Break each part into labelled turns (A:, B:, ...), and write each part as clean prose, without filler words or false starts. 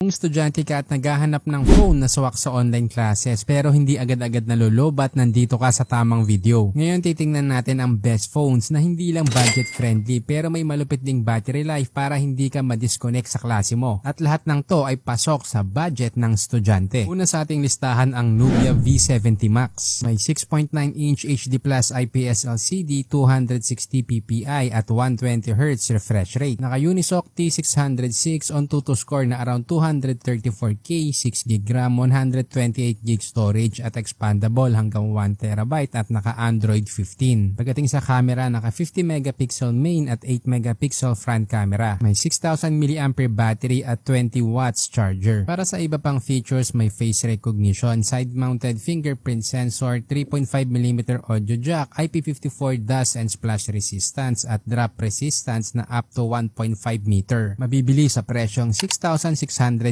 A: Kung estudyante ka at naghahanap ng phone na swak sa online classes pero hindi agad-agad nalulobat, nandito ka sa tamang video. Ngayon titingnan natin ang best phones na hindi lang budget friendly pero may malupit ding battery life para hindi ka ma-disconnect sa klase mo. At lahat ng to ay pasok sa budget ng estudyante. Una sa ating listahan ang Nubia V70 Max. May 6.9-inch HD Plus IPS LCD, 260 ppi at 120Hz refresh rate. Naka-Unisoc T606 on 2 score na around 234K, 6GB RAM, 128GB storage at expandable hanggang 1TB at naka-Android 15. Pagdating sa camera, naka 50 megapixel main at 8 megapixel front camera. May 6,000 mAh battery at 20 watts charger. Para sa iba pang features, may face recognition, side-mounted fingerprint sensor, 3.5mm audio jack, IP54 dust and splash resistance at drop resistance na up to 1.5 meter. Mabibili sa presyong 6,694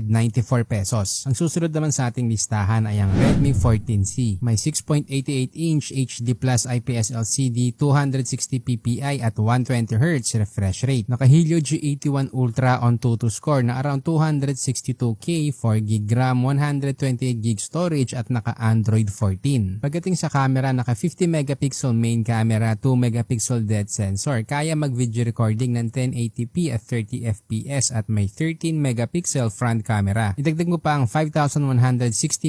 A: pesos. Ang susunod naman sa ating listahan ay ang Redmi 14C. May 6.88-inch HD Plus IPS LCD, 260 ppi at 120Hz refresh rate. Naka-Helio G81 Ultra on 2 score na around 262K, 4GB RAM, 128GB storage at naka-Android 14. Pagdating sa camera, naka 50 megapixel main camera, 2 megapixel depth sensor. Kaya mag-video recording ng 1080p at 30 fps at may 13 megapixel front camera. Idagdag mo pa ang 5,160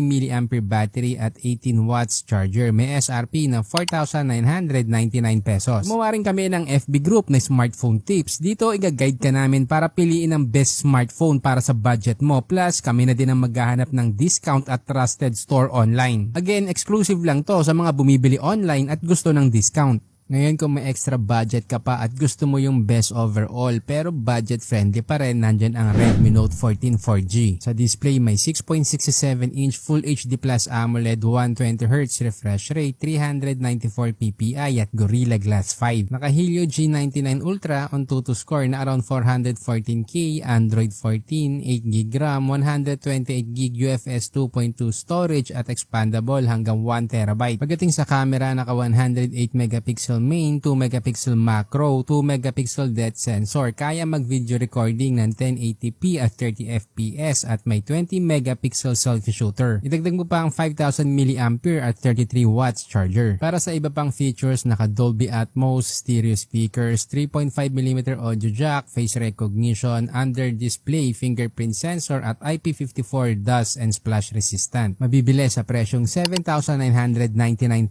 A: mAh battery at 18 watts charger. May SRP na 4,999 pesos. Gumawa rin kami ng FB group na smartphone tips. Dito i-guide ka namin para piliin ang best smartphone para sa budget mo. Plus kami na din ang maghahanap ng discount at trusted store online. Again, exclusive lang to sa mga bumibili online at gusto ng discount. Ngayon kung may extra budget ka pa at gusto mo yung best overall pero budget friendly pa rin, nandyan ang Redmi Note 14 4G. Sa display may 6.67-inch Full HD Plus AMOLED, 120Hz refresh rate, 394 ppi at Gorilla Glass 5. Naka-Helio G99 Ultra on 2 score na around 414K, Android 14, 8GB RAM, 128GB UFS 2.2 storage at expandable hanggang 1TB. Pagdating sa camera, naka 108 megapixel main, 2 megapixel macro, 2 megapixel depth sensor. Kaya mag-video recording ng 1080p at 30 fps at may 20 megapixel selfie shooter. Idagdag mo pa ang 5,000 mAh at 33 watts charger. Para sa iba pang features, naka Dolby Atmos, stereo speakers, 3.5mm audio jack, face recognition, under display fingerprint sensor at IP54 dust and splash resistant. Mabibili sa presyong 7,999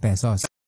A: pesos.